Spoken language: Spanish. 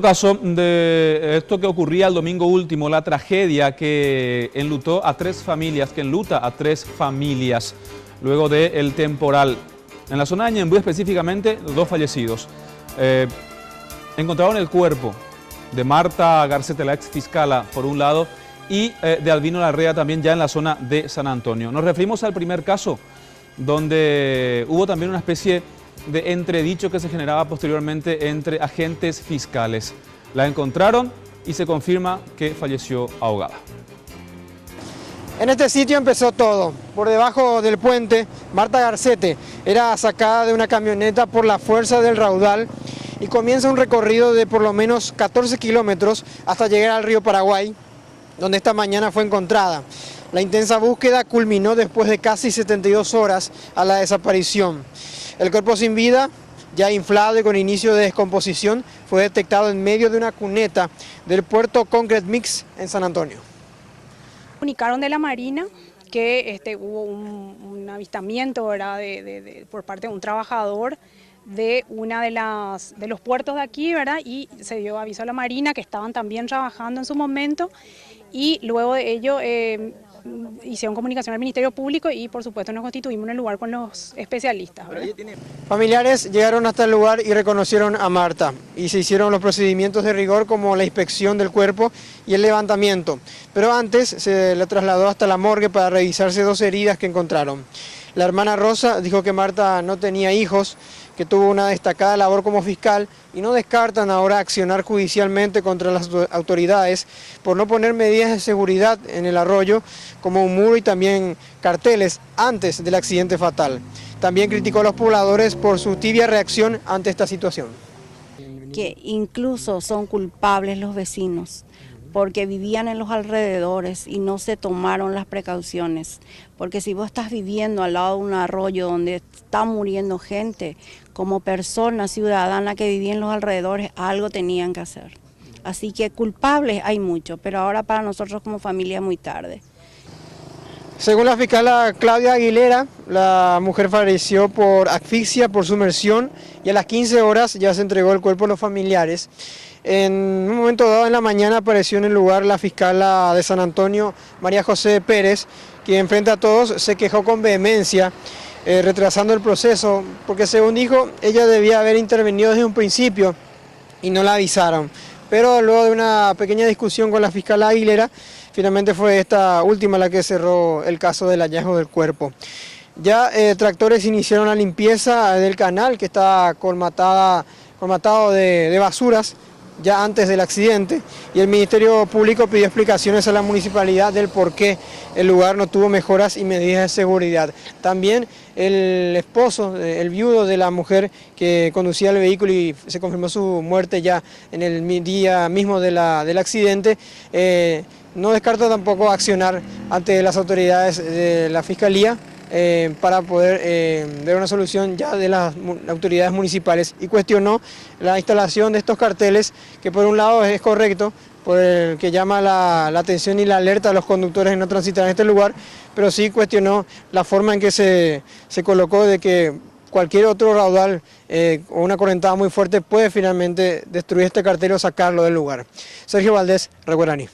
caso de esto que ocurría el domingo último, la tragedia que enluta a tres familias luego del temporal. En la zona de Ñemby específicamente, 2 fallecidos. Encontraron el cuerpo de Marta Garcete, la ex fiscala, por un lado, y de Albino Larrea también ya en la zona de San Antonio. Nos referimos al primer caso, donde hubo también una especie de entredicho que se generaba posteriormente entre agentes fiscales. La encontraron y se confirma que falleció ahogada. En este sitio empezó todo. Por debajo del puente, Marta Garcete era sacada de una camioneta por la fuerza del raudal y comienza un recorrido de por lo menos 14 kilómetros hasta llegar al río Paraguay, donde esta mañana fue encontrada. La intensa búsqueda culminó después de casi 72 horas a la desaparición. El cuerpo sin vida, ya inflado y con inicio de descomposición, fue detectado en medio de una cuneta del puerto Concrete Mix en San Antonio. Comunicaron de la Marina que hubo un avistamiento, ¿verdad? Por parte de un trabajador de una de los puertos de aquí, ¿verdad? Y se dio aviso a la Marina que estaban también trabajando en su momento y luego de ello hicieron comunicación al Ministerio Público y por supuesto nos constituimos en el lugar con los especialistas, ¿verdad? Familiares llegaron hasta el lugar y reconocieron a Marta y se hicieron los procedimientos de rigor como la inspección del cuerpo y el levantamiento, pero antes se le trasladó hasta la morgue para revisarse 2 heridas que encontraron. La hermana Rosa dijo que Marta no tenía hijos, que tuvo una destacada labor como fiscal y no descartan ahora accionar judicialmente contra las autoridades por no poner medidas de seguridad en el arroyo como un muro y también carteles antes del accidente fatal. También criticó a los pobladores por su tibia reacción ante esta situación. Que incluso son culpables los vecinos, porque vivían en los alrededores y no se tomaron las precauciones. Porque si vos estás viviendo al lado de un arroyo donde está muriendo gente, como persona ciudadana que vivía en los alrededores, algo tenían que hacer. Así que culpables hay muchos, pero ahora para nosotros como familia es muy tarde. Según la fiscal Claudia Aguilera, la mujer falleció por asfixia, por sumersión, y a las 15 horas ya se entregó el cuerpo a los familiares. En un momento dado en la mañana apareció en el lugar la fiscal de San Antonio, María José Pérez, quien frente a todos se quejó con vehemencia, retrasando el proceso, porque según dijo, ella debía haber intervenido desde un principio y no la avisaron. Pero luego de una pequeña discusión con la fiscal Aguilera, finalmente fue esta última la que cerró el caso del hallazgo del cuerpo. Ya tractores iniciaron la limpieza del canal que está colmatado de basuras ya antes del accidente, y el Ministerio Público pidió explicaciones a la municipalidad del por qué el lugar no tuvo mejoras y medidas de seguridad. También el esposo, el viudo de la mujer que conducía el vehículo y se confirmó su muerte ya en el día mismo del accidente, no descarta tampoco accionar ante las autoridades de la Fiscalía para poder dar una solución ya de las autoridades municipales, y cuestionó la instalación de estos carteles, que por un lado es correcto, por el que llama la atención y la alerta a los conductores en no transitar en este lugar, pero sí cuestionó la forma en que se colocó de que cualquier otro raudal o una correntada muy fuerte puede finalmente destruir este cartel o sacarlo del lugar. Sergio Valdés, Reguerani.